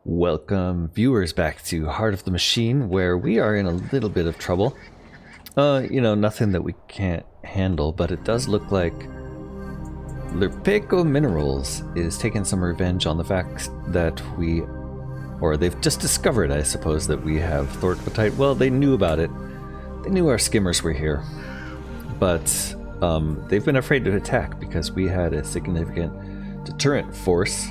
Welcome viewers back to Heart of the Machine, where we are in a little bit of trouble. Nothing that we can't handle, but it does look like Lurpeco Minerals is taking some revenge on the fact that they've just discovered, I suppose, that we have thortvatite. Well, they knew about it. They knew our skimmers were here, but they've been afraid to attack because we had a significant deterrent force,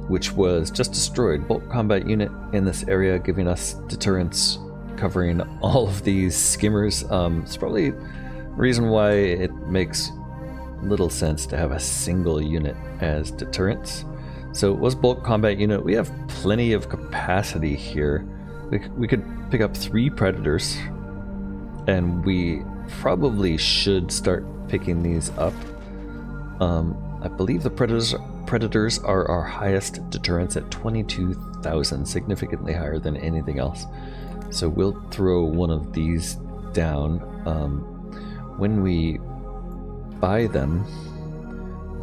which was just destroyed. Bulk combat unit in this area giving us deterrence covering all of these skimmers. It's probably the reason why it makes little sense to have a single unit as deterrence. So it was bulk combat unit. We have plenty of capacity here. We could pick up 3 predators, and we probably should start picking these up. I believe the predators are our highest deterrence at 22,000, significantly higher than anything else. So we'll throw one of these down. When we buy them,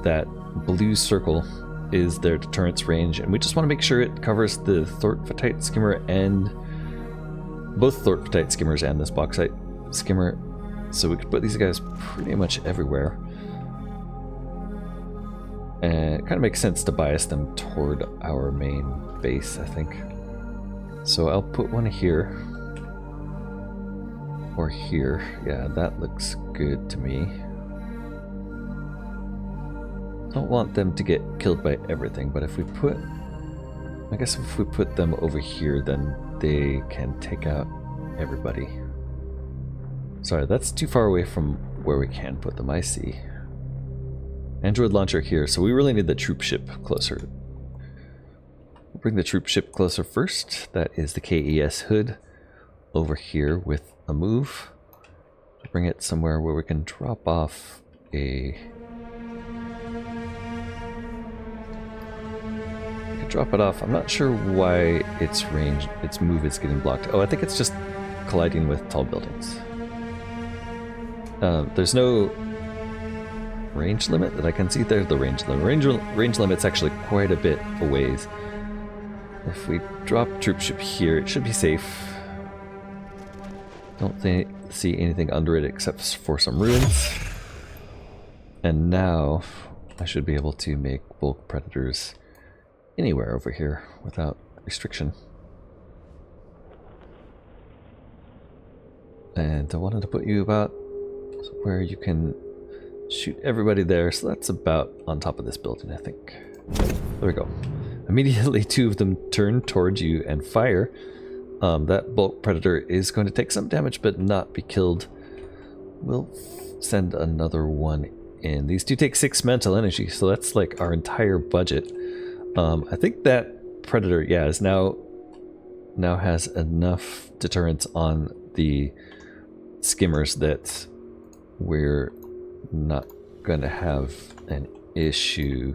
that blue circle is their deterrence range, and we just want to make sure it covers the thortvatite skimmer and both thortvatite skimmers and this bauxite skimmer. So we could put these guys pretty much everywhere. And it kind of makes sense to bias them toward our main base, I think. So I'll put one here. Or here. Yeah, that looks good to me. Don't want them to get killed by everything, but if we put... I guess if we put them over here, then they can take out everybody. Sorry, that's too far away from where we can put them, I see. Android launcher here, so we really need the troop ship closer. We'll bring the troop ship closer first. That is the KES hood over here with a move. Bring it somewhere where we can drop off a... We can drop it off. I'm not sure why its range, its move is getting blocked. Oh, I think it's just colliding with tall buildings. There's no range limit that I can see. There's the range limit. Range limit's actually quite a bit a ways. If we drop troop ship here, it should be safe. Don't see anything under it except for some ruins. And now I should be able to make bulk predators anywhere over here without restriction. And I wanted to put you about where you can shoot everybody there, so that's about on top of this building, I think. There we go. Immediately 2 of them turn towards you and fire. That bulk predator is going to take some damage but not be killed. We'll send another one in. These 2 take 6 mental energy, so that's like our entire budget. I think that predator, yeah, is now has enough deterrence on the skimmers that we're not going to have an issue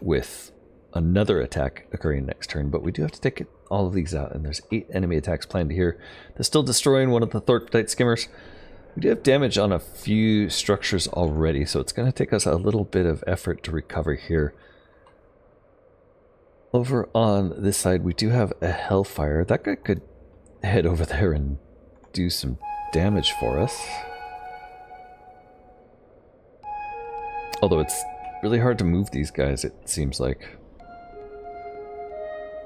with another attack occurring next turn, but we do have to take all of these out, and there's 8 enemy attacks planned here. They're still destroying one of the thortvatite skimmers. We do have damage on a few structures already, so it's going to take us a little bit of effort to recover here. Over on this side, we do have a Hellfire. That guy could head over there and do some damage for us. Although it's really hard to move these guys, it seems like.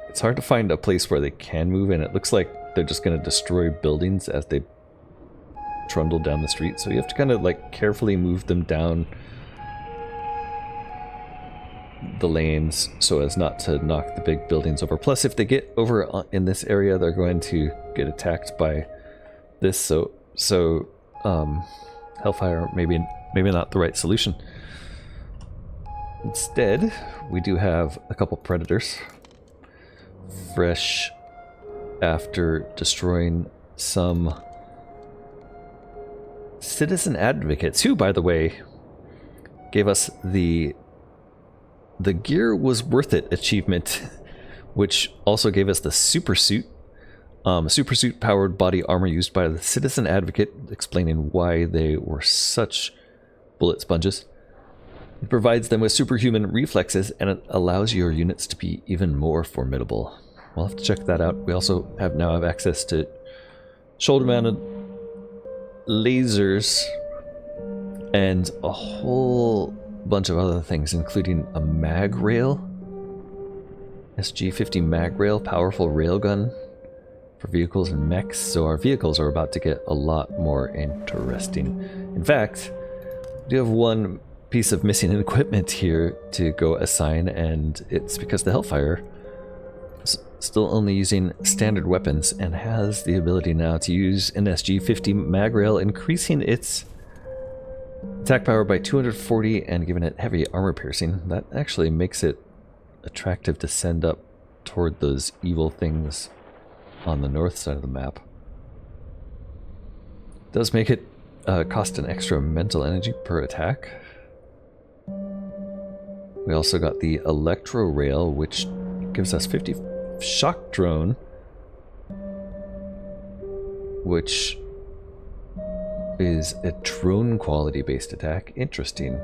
It's hard to find a place where they can move, and it looks like they're just going to destroy buildings as they trundle down the street. So you have to kind of like carefully move them down the lanes so as not to knock the big buildings over. Plus, if they get over in this area, they're going to get attacked by this. So Hellfire maybe not the right solution. Instead, we do have a couple predators. Fresh after destroying some citizen advocates, who, by the way, gave us the gear was worth it achievement, which also gave us the super suit. Super suit powered body armor used by the citizen advocate, explaining why they were such bullet sponges. It provides them with superhuman reflexes, and it allows your units to be even more formidable. We'll have to check that out. We also now have access to shoulder-mounted lasers and a whole bunch of other things, including a mag rail. SG-50 mag rail, powerful railgun for vehicles and mechs. So our vehicles are about to get a lot more interesting. In fact, we do have one piece of missing equipment here to go assign, and it's because the Hellfire is still only using standard weapons and has the ability now to use an SG-50 mag rail, increasing its attack power by 240 and giving it heavy armor piercing. That actually makes it attractive to send up toward those evil things on the north side of the map. It does make it cost an extra mental energy per attack. We also got the Electro Rail, which gives us 50 shock drone, which is a drone quality based attack. Interesting.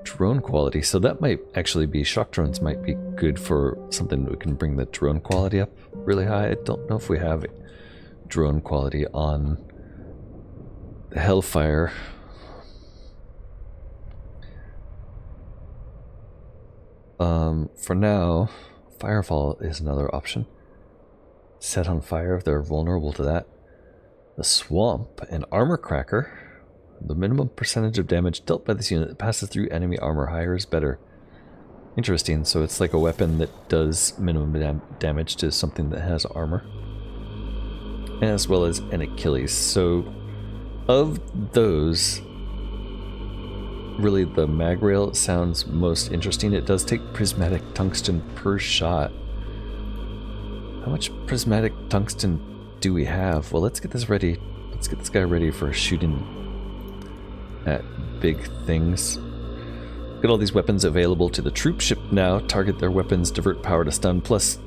Drone quality, so that might actually be, shock drones might be good for something that we can bring the drone quality up really high. I don't know if we have drone quality on the Hellfire. For now, Firefall is another option. Set on fire if they're vulnerable to that. The Swamp and Armor Cracker. The minimum percentage of damage dealt by this unit that passes through enemy armor, higher is better. Interesting, so it's like a weapon that does minimum damage to something that has armor. As well as an Achilles. So, of those, really the mag rail sounds most interesting. It does take prismatic tungsten per shot. How much prismatic tungsten do we have? Well, let's get this ready. Let's get this guy ready for shooting at big things. Get all these weapons available to the troop ship now. Target their weapons, divert power to stun, plus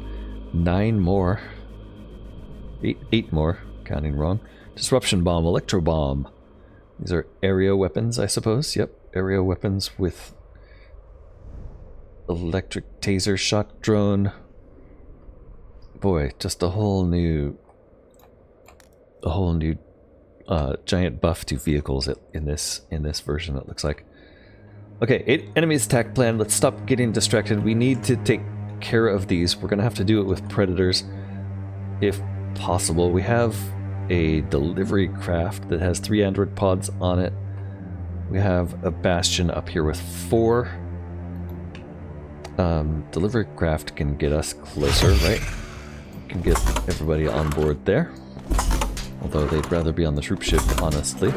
9 more. 8 more, counting wrong. Disruption bomb, electro bomb. These are area weapons, I suppose. Yep, area weapons with electric taser, shock drone. Boy, just a whole new giant buff to vehicles in this version, it looks like. Okay, 8 enemies attack plan. Let's stop getting distracted. We need to take care of these. We're gonna have to do it with predators if possible. We have a delivery craft that has 3 android pods on it. We have a bastion up here with 4. Delivery craft can get us closer, right? Can get everybody on board there. Although they'd rather be on the troop ship, honestly.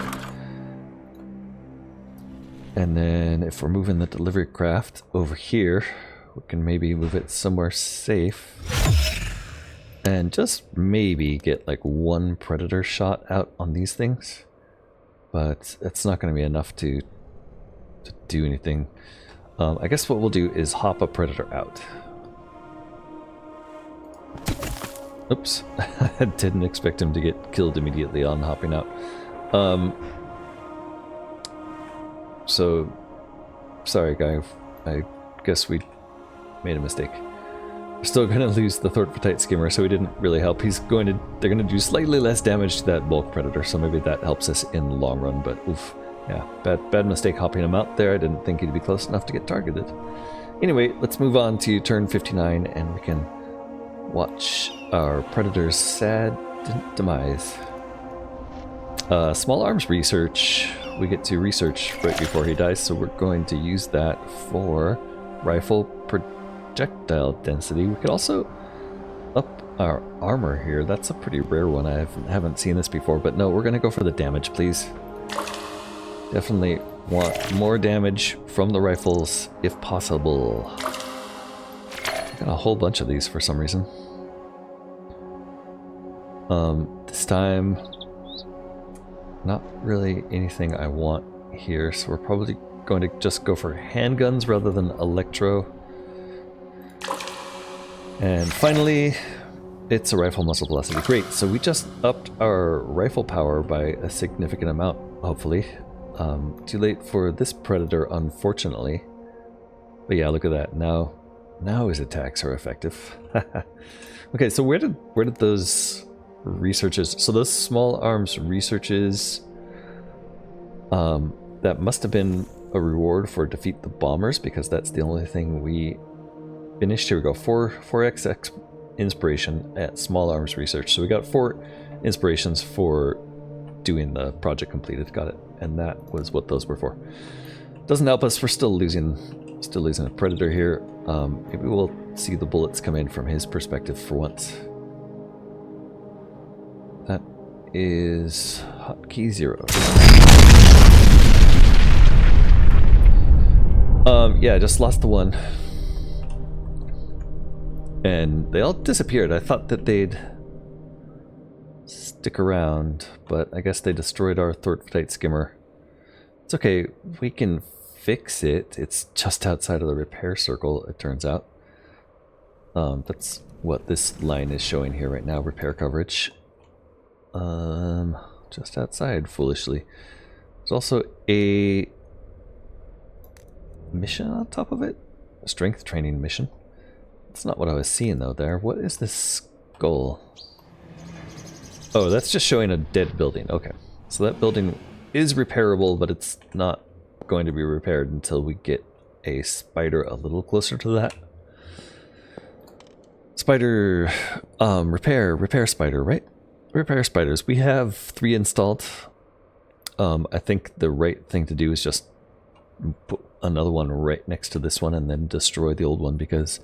And then if we're moving the delivery craft over here, we can maybe move it somewhere safe. And just maybe get like 1 predator shot out on these things. But that's not going to be enough to do anything. I guess what we'll do is hop a predator out. Oops, I didn't expect him to get killed immediately on hopping out. So, sorry guy, I guess we made a mistake. We're still going to lose the Thortvatite skimmer, so he didn't really help. They're going to do slightly less damage to that bulk predator, so maybe that helps us in the long run, but oof. Yeah, bad mistake hopping him out there. I didn't think he'd be close enough to get targeted. Anyway, let's move on to turn 59, and we can watch our predator's sad demise. Small arms research. We get to research right before he dies, so we're going to use that for rifle projectile density. We could also up our armor here. That's a pretty rare one. I haven't seen this before, but no, we're going to go for the damage, please. Definitely want more damage from the rifles if possible. Got a whole bunch of these for some reason. This time, not really anything I want here, so we're probably going to just go for handguns rather than electro. And finally, it's a rifle muzzle velocity. Great, so we just upped our rifle power by a significant amount, hopefully. Too late for this predator, unfortunately. But yeah, look at that. Now his attacks are effective. Okay, so where did those researches? So those small arms researches. That must have been a reward for defeat the bombers, because that's the only thing we finished. Here we go. 4x inspiration at small arms research. So we got 4 inspirations for doing the project completed. Got it. And that was what those were for. Doesn't help us. We're still losing a predator here. Maybe we'll see the bullets come in from his perspective for once. That is hotkey 0. Yeah, I just lost the one. And they all disappeared. I thought that they'd stick around, but I guess they destroyed our thortfotite skimmer. It's okay, we can fix it. It's just outside of the repair circle, it turns out. That's what this line is showing here right now, repair coverage. Just outside, foolishly. There's also a mission on top of it? A strength training mission. That's not what I was seeing though there. What is this skull? Oh, that's just showing a dead building. Okay. So that building is repairable, but it's not going to be repaired until we get a spider a little closer to that. Spider, repair spider, right? Repair spiders. We have 3 installed. I think the right thing to do is just put another one right next to this one and then destroy the old one, because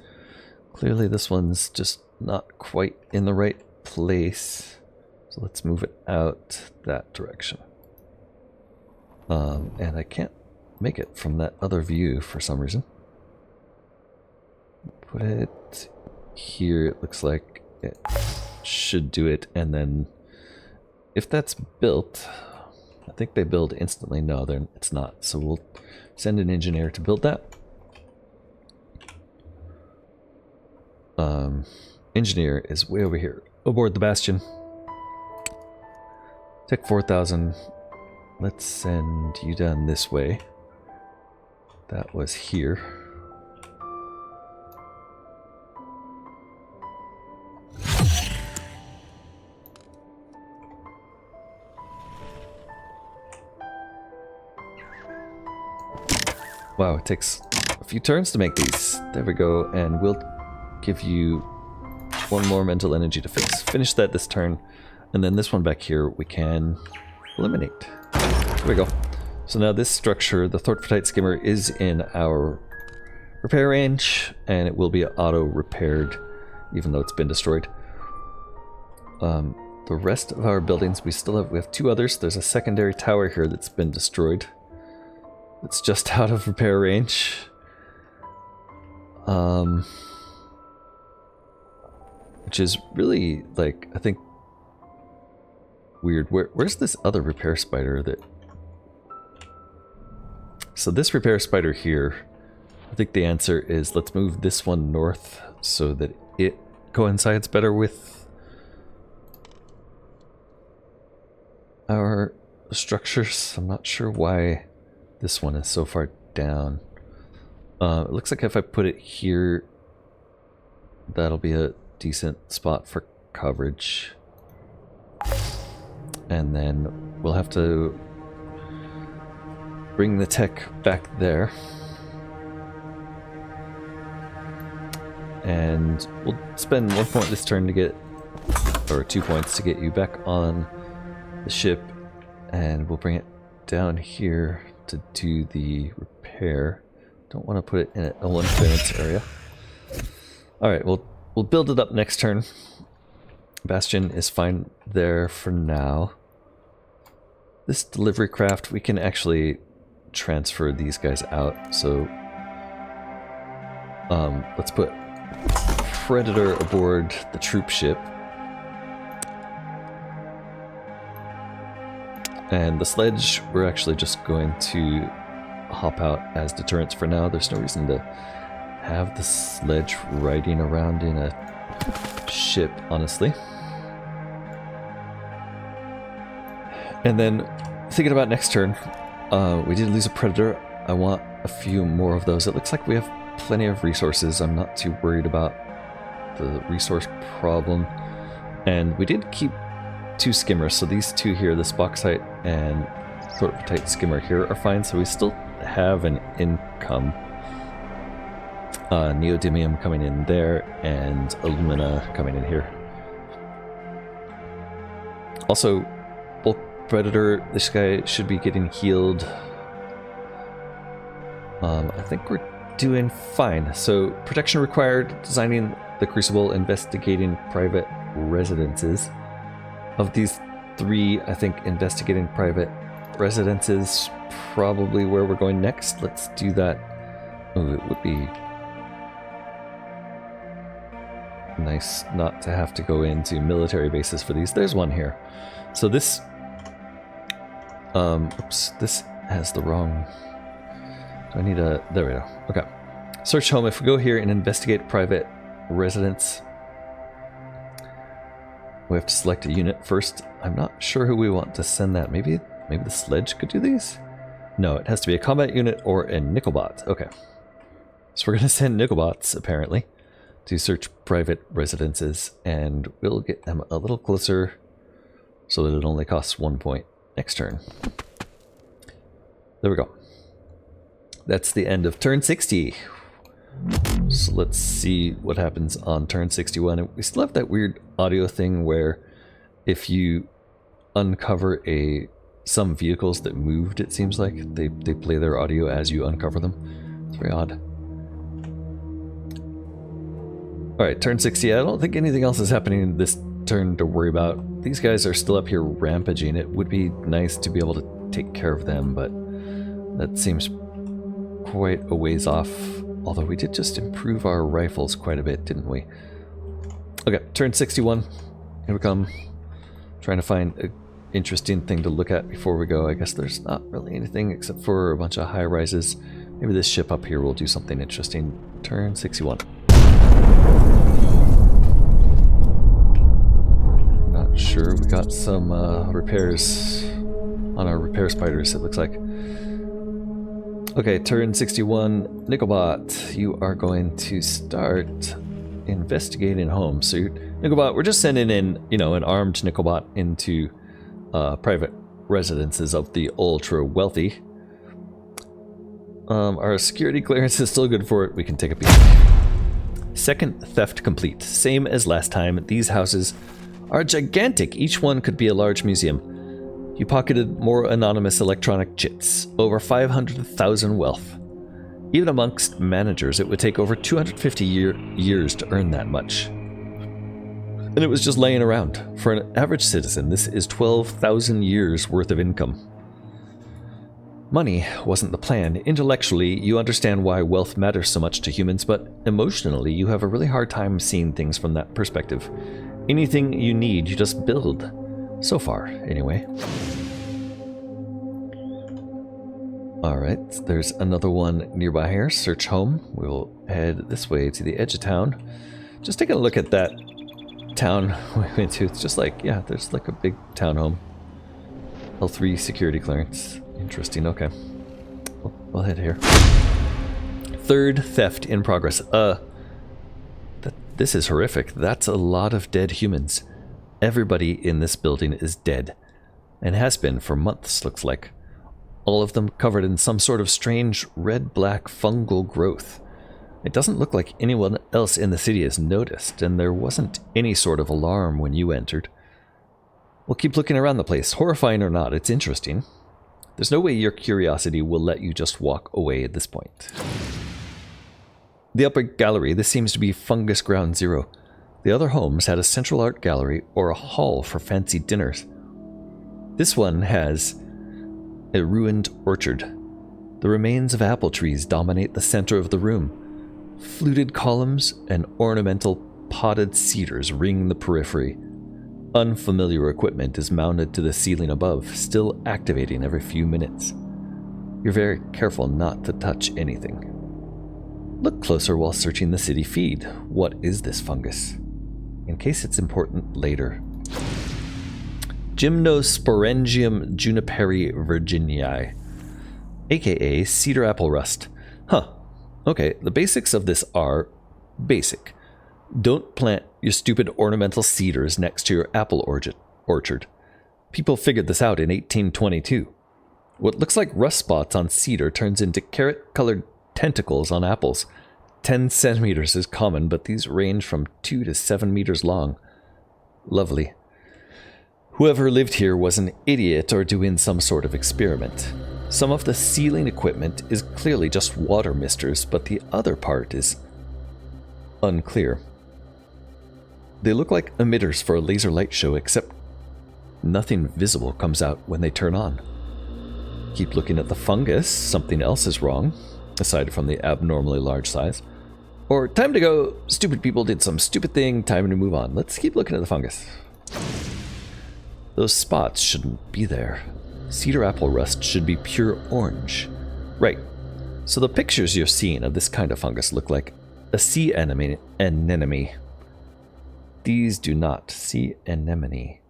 clearly this one's just not quite in the right place. So let's move it out that direction. And I can't make it from that other view for some reason. Put it here. It looks like it should do it. And then if that's built, I think they build instantly. No, it's not. So we'll send an engineer to build that. Engineer is way over here, aboard the Bastion. Tech 4000. Let's send you down this way. That was here. Wow, it takes a few turns to make these. There we go, and we'll give you 1 more mental energy to finish that this turn, and then this one back here we can eliminate. There we go. So now this structure, the thortfotite skimmer, is in our repair range, and it will be auto-repaired, even though it's been destroyed. The rest of our buildings, we have 2 others. There's a secondary tower here that's been destroyed. It's just out of repair range. Which is really, like, I think, weird. Where's this other repair spider that... So this repair spider here, I think the answer is let's move this one north so that it coincides better with our structures. I'm not sure why this one is so far down. It looks like if I put it here, that'll be a decent spot for coverage. And then we'll have to bring the tech back there. And we'll spend 1 point this turn to get, or 2 points to get you back on the ship. And we'll bring it down here to do the repair. Don't want to put it in a low clearance area. Alright, we'll build it up next turn. Bastion is fine there for now. This delivery craft, we can actually transfer these guys out. So let's put Predator aboard the troop ship. And the sledge, we're actually just going to hop out as deterrence for now. There's no reason to have the sledge riding around in a ship, honestly. And then, thinking about next turn, We did lose a predator. I want a few more of those. It looks like we have plenty of resources. I'm not too worried about the resource problem. And we did keep 2 skimmers, so these 2 here, this bauxite and thortpatite skimmer here, are fine, so we still have an income. Neodymium coming in there, and alumina coming in here. Also, bulk predator, this guy should be getting healed. I think we're doing fine. So, protection required, designing the crucible, investigating private residences. Of these 3, I think investigating private residences probably where we're going next. Let's do that. Oh, it would be nice not to have to go into military bases for these. There's one here. So this oops, this has the wrong. Do I need a, there we go. Okay. Search home. If we go here and investigate private residence, we have to select a unit first. I'm not sure who we want to send that. Maybe the sledge could do these? No, it has to be a combat unit or a Nickelbot. Okay. So we're going to send Nickelbots, apparently, to search private residences, and we'll get them a little closer so that it only costs 1 point next turn. There we go. That's the end of turn 60. So let's see what happens on turn 61. We still have that weird audio thing where if you uncover some vehicles that moved, it seems like they play their audio as you uncover them. It's very odd. Alright, turn 60. I don't think anything else is happening this turn to worry about. These guys are still up here rampaging. It would be nice to be able to take care of them, but that seems quite a ways off. Although we did just improve our rifles quite a bit, didn't we? Okay, turn 61. Here we come. Trying to find an interesting thing to look at before we go. I guess there's not really anything except for a bunch of high rises. Maybe this ship up here will do something interesting. Turn 61. Not sure. We got some repairs on our repair spiders, it looks like. Okay, turn 61. Nickelbot, you are going to start investigating homes. So, Nickelbot, we're just sending in, you know, an armed Nickelbot into private residences of the ultra wealthy. Our security clearance is still good for it. We can take a peek. Second theft complete. Same as last time. These houses are gigantic. Each one could be a large museum. You pocketed more anonymous electronic chits, over 500,000 wealth. Even amongst managers, it would take over 250 years to earn that much. And it was just laying around. For an average citizen, this is 12,000 years worth of income. Money wasn't the plan. Intellectually, you understand why wealth matters so much to humans, but emotionally, you have a really hard time seeing things from that perspective. Anything you need, you just build. So far, anyway. Alright, there's another one nearby here. Search home. We'll head this way to the edge of town. Just taking a look at that town we went to. It's just like, yeah, there's like a big townhome. L3 security clearance. Interesting, okay. We'll head here. Third theft in progress. This is horrific. That's a lot of dead humans. Everybody in this building is dead, and has been for months, looks like. All of them covered in some sort of strange red-black fungal growth. It doesn't look like anyone else in the city has noticed, and there wasn't any sort of alarm when you entered. We'll keep looking around the place, horrifying or not, it's interesting. There's no way your curiosity will let you just walk away at this point. The upper gallery, this seems to be fungus ground zero. The other homes had a central art gallery or a hall for fancy dinners. This one has a ruined orchard. The remains of apple trees dominate the center of the room. Fluted columns and ornamental potted cedars ring the periphery. Unfamiliar equipment is mounted to the ceiling above, still activating every few minutes. You're very careful not to touch anything. Look closer while searching the city feed. What is this fungus? In case it's important later. Gymnosporangium juniperi virginii. aka cedar apple rust. Huh. Okay, the basics of this are basic. Don't plant your stupid ornamental cedars next to your apple orchard. People figured this out in 1822. What looks like rust spots on cedar turns into carrot-colored tentacles on apples. 10 centimeters is common, but these range from 2 to 7 meters long. Lovely. Whoever lived here was an idiot or doing some sort of experiment. Some of the sealing equipment is clearly just water misters, but the other part is unclear. They look like emitters for a laser light show, except nothing visible comes out when they turn on. Keep looking at the fungus, something else is wrong, aside from the abnormally large size. Or, time to go, stupid people did some stupid thing, time to move on. Let's keep looking at the fungus. Those spots shouldn't be there. Cedar apple rust should be pure orange. Right, so the pictures you're seeing of this kind of fungus look like a sea anemone. These do not. Sea anemone.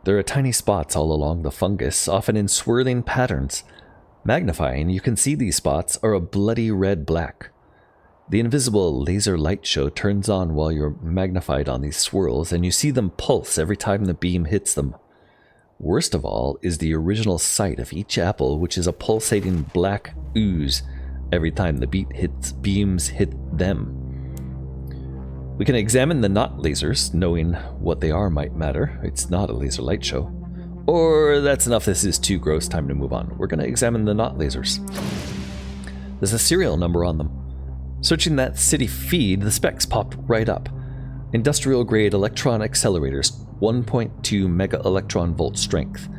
There are tiny spots all along the fungus, often in swirling patterns. Magnifying, you can see these spots are a bloody red-black. The invisible laser light show turns on while you're magnified on these swirls, and you see them pulse every time the beam hits them. Worst of all is the original sight of each apple, which is a pulsating black ooze every time the beams hit them. We can examine the not lasers, knowing what they are might matter. It's not a laser light show. Or that's enough, this is too gross, time to move on. We're going to examine the not lasers. There's a serial number on them. Searching that city feed, the specs popped right up. Industrial grade electron accelerators, 1.2 mega electron volt strength.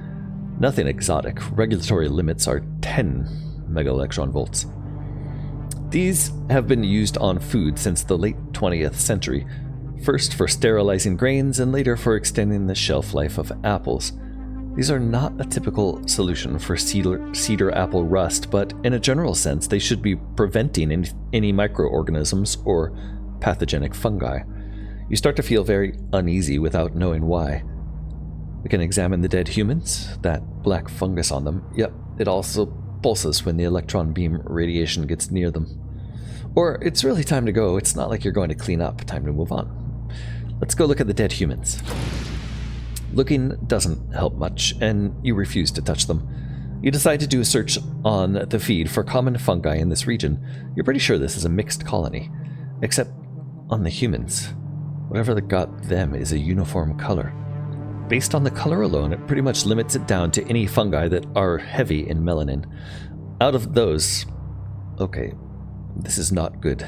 Nothing exotic. Regulatory limits are 10 mega electron volts. These have been used on food since the late 20th century, first for sterilizing grains and later for extending the shelf life of apples. These are not a typical solution for cedar apple rust, but in a general sense, they should be preventing any microorganisms or pathogenic fungi. You start to feel very uneasy without knowing why. We can examine the dead humans, that black fungus on them. Yep, it also pulses when the electron beam radiation gets near them. Or it's really time to go. It's not like you're going to clean up. Time to move on. Let's go look at the dead humans. Looking doesn't help much, and you refuse to touch them. You decide to do a search on the feed for common fungi in this region. You're pretty sure this is a mixed colony, except on the humans. Whatever that got them is a uniform color. Based on the color alone, it pretty much limits it down to any fungi that are heavy in melanin. Out of those... Okay, this is not good.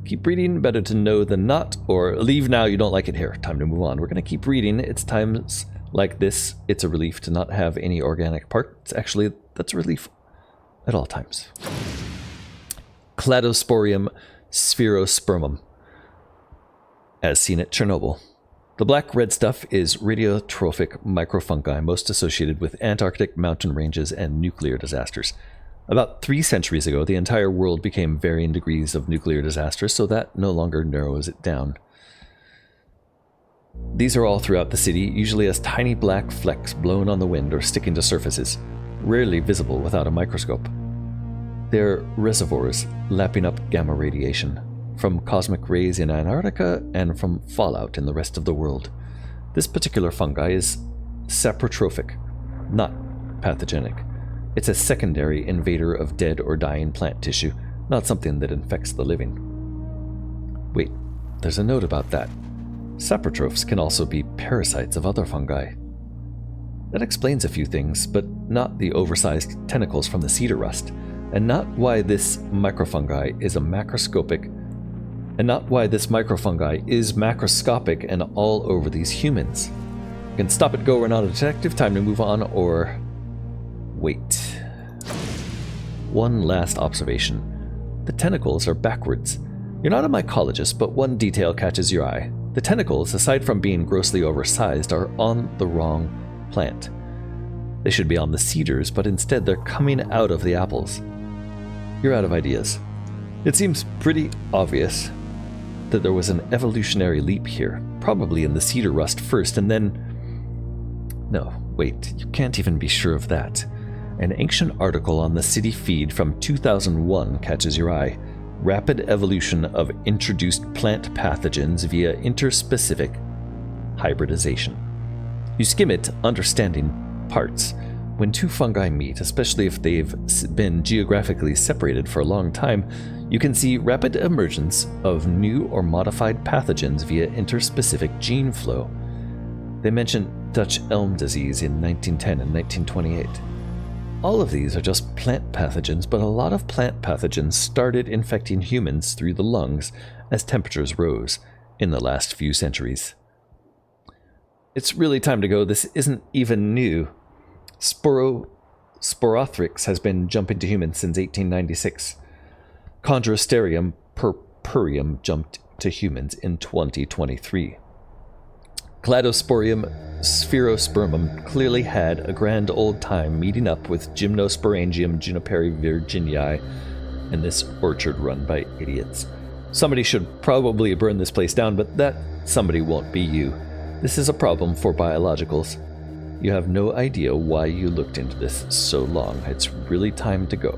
Keep reading, better to know than not, or leave now, you don't like it here. Time to move on. We're going to keep reading. It's times like this, it's a relief to not have any organic parts. Actually, that's a relief at all times. Cladosporium spherospermum, as seen at Chernobyl. The black-red stuff is radiotrophic microfungi most associated with Antarctic mountain ranges and nuclear disasters. About 3 centuries ago, the entire world became varying degrees of nuclear disaster, so that no longer narrows it down. These are all throughout the city, usually as tiny black flecks blown on the wind or sticking to surfaces, rarely visible without a microscope. They're reservoirs lapping up gamma radiation, from cosmic rays in Antarctica and from fallout in the rest of the world. This particular fungi is saprotrophic, not pathogenic. It's a secondary invader of dead or dying plant tissue, not something that infects the living. Wait, there's a note about that. Saprotrophs can also be parasites of other fungi. That explains a few things, but not the oversized tentacles from the cedar rust, and not why this microfungi is macroscopic and all over these humans. You can stop it, go, we're not a detective, time to move on, or... Wait. One last observation. The tentacles are backwards. You're not a mycologist, but one detail catches your eye. The tentacles, aside from being grossly oversized, are on the wrong plant. They should be on the cedars, but instead they're coming out of the apples. You're out of ideas. It seems pretty obvious that there was an evolutionary leap here, probably in the cedar rust first, and then... No, wait, you can't even be sure of that. An ancient article on the city feed from 2001 catches your eye. Rapid evolution of introduced plant pathogens via interspecific hybridization. You skim it, understanding parts. When two fungi meet, especially if they've been geographically separated for a long time, you can see rapid emergence of new or modified pathogens via interspecific gene flow. They mention Dutch elm disease in 1910 and 1928. All of these are just plant pathogens, but a lot of plant pathogens started infecting humans through the lungs as temperatures rose in the last few centuries. It's really time to go. This isn't even new. Sporothrix has been jumping to humans since 1896. Chondrosterium purpureum jumped to humans in 2023. Cladosporium spherospermum clearly had a grand old time meeting up with Gymnosporangium juniperi virginii in this orchard run by idiots. Somebody should probably burn this place down, but that somebody won't be you. This is a problem for biologicals. You have no idea why you looked into this so long. It's really time to go.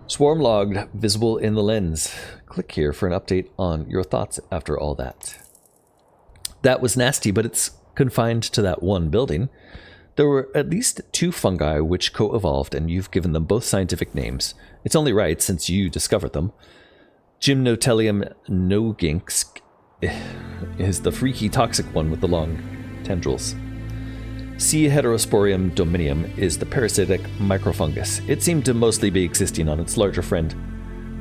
Swarm logged, visible in the lens. Click here for an update on your thoughts after all that. That was nasty, but it's confined to that one building. There were at least two fungi which co-evolved, and you've given them both scientific names. It's only right, since you discovered them. Gymnotellium Noginsk is the freaky toxic one with the long tendrils. C. heterosporium dominium is the parasitic microfungus. It seemed to mostly be existing on its larger friend.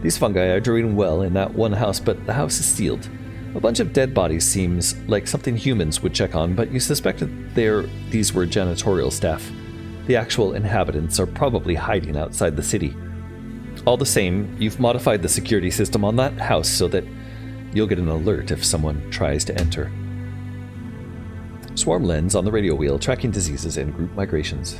These fungi are doing well in that one house, but the house is sealed. A bunch of dead bodies seems like something humans would check on, but you suspected these were janitorial staff. The actual inhabitants are probably hiding outside the city. All the same, you've modified the security system on that house so that you'll get an alert if someone tries to enter. Swarm lens on the radio wheel, tracking diseases and group migrations.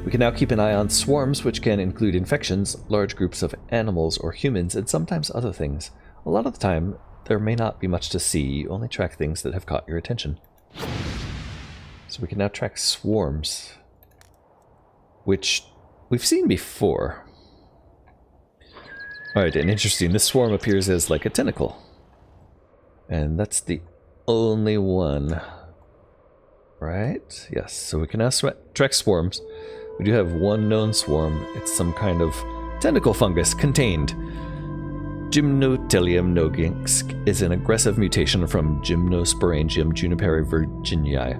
We can now keep an eye on swarms, which can include infections, large groups of animals or humans, and sometimes other things. A lot of the time, there may not be much to see. You only track things that have caught your attention. So we can now track swarms, which we've seen before. Alright, and interesting, this swarm appears as like a tentacle. And that's the only one. Right? Yes, so we can now track swarms. We do have one known swarm. It's some kind of tentacle fungus contained. Gymnotellium Noginsk is an aggressive mutation from Gymnosporangium juniperi virginii.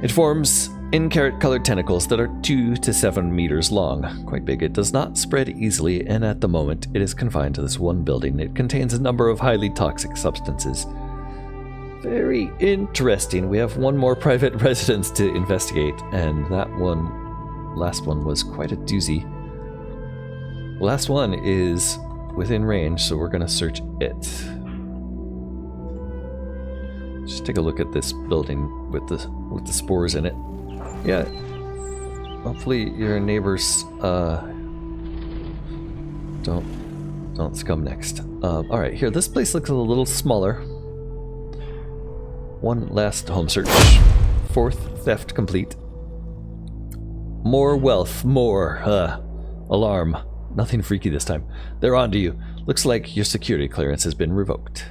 It forms in-carrot-colored tentacles that are 2 to 7 meters long. Quite big. It does not spread easily, and at the moment it is confined to this one building. It contains a number of highly toxic substances. Very interesting. We have one more private residence to investigate, and that last one was quite a doozy. The last one is within range, so we're going to search it. Just take a look at this building with the spores in it. Yeah, hopefully your neighbors don't scum next. All right, here, this place looks a little smaller. One last home search. 4th theft complete. More wealth, more alarm. Nothing freaky this time. They're on to you. Looks like your security clearance has been revoked.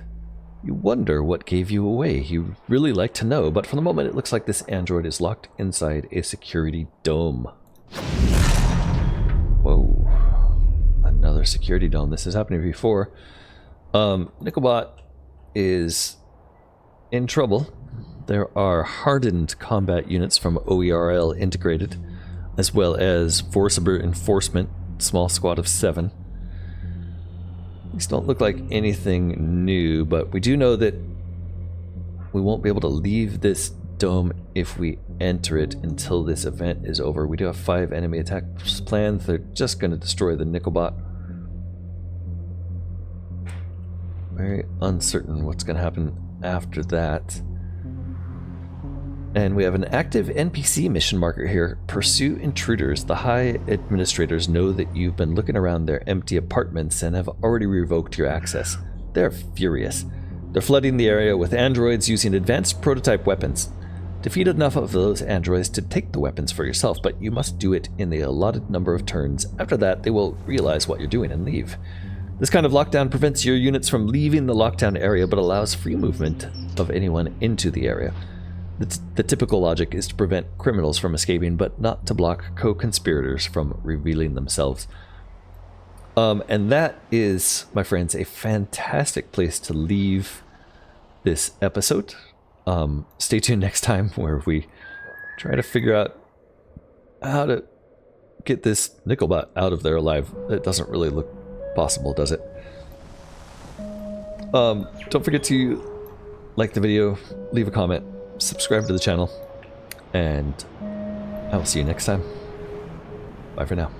You wonder what gave you away. You'd really like to know, but for the moment it looks like this android is locked inside a security dome. Whoa. Another security dome. This has happened before. Nickelbot is in trouble. There are hardened combat units from OERL integrated, as well as Forcible Enforcement, small squad of 7. These don't look like anything new, but we do know that we won't be able to leave this dome if we enter it until this event is over. We do have 5 enemy attacks planned. They're just going to destroy the Nickelbot. Very uncertain what's going to happen after that. And we have an active NPC mission marker here. Pursue intruders. The high administrators know that you've been looking around their empty apartments and have already revoked your access. They're furious. They're flooding the area with androids using advanced prototype weapons. Defeat enough of those androids to take the weapons for yourself, but you must do it in the allotted number of turns. After that, they will realize what you're doing and leave. This kind of lockdown prevents your units from leaving the lockdown area, but allows free movement of anyone into the area. The typical logic is to prevent criminals from escaping, but not to block co-conspirators from revealing themselves. And that is, my friends, a fantastic place to leave this episode. Stay tuned next time where we try to figure out how to get this Nickelbot out of there alive. It doesn't really look possible, does it? Don't forget to like the video, leave a comment, subscribe to the channel, and I will see you next time. Bye for now.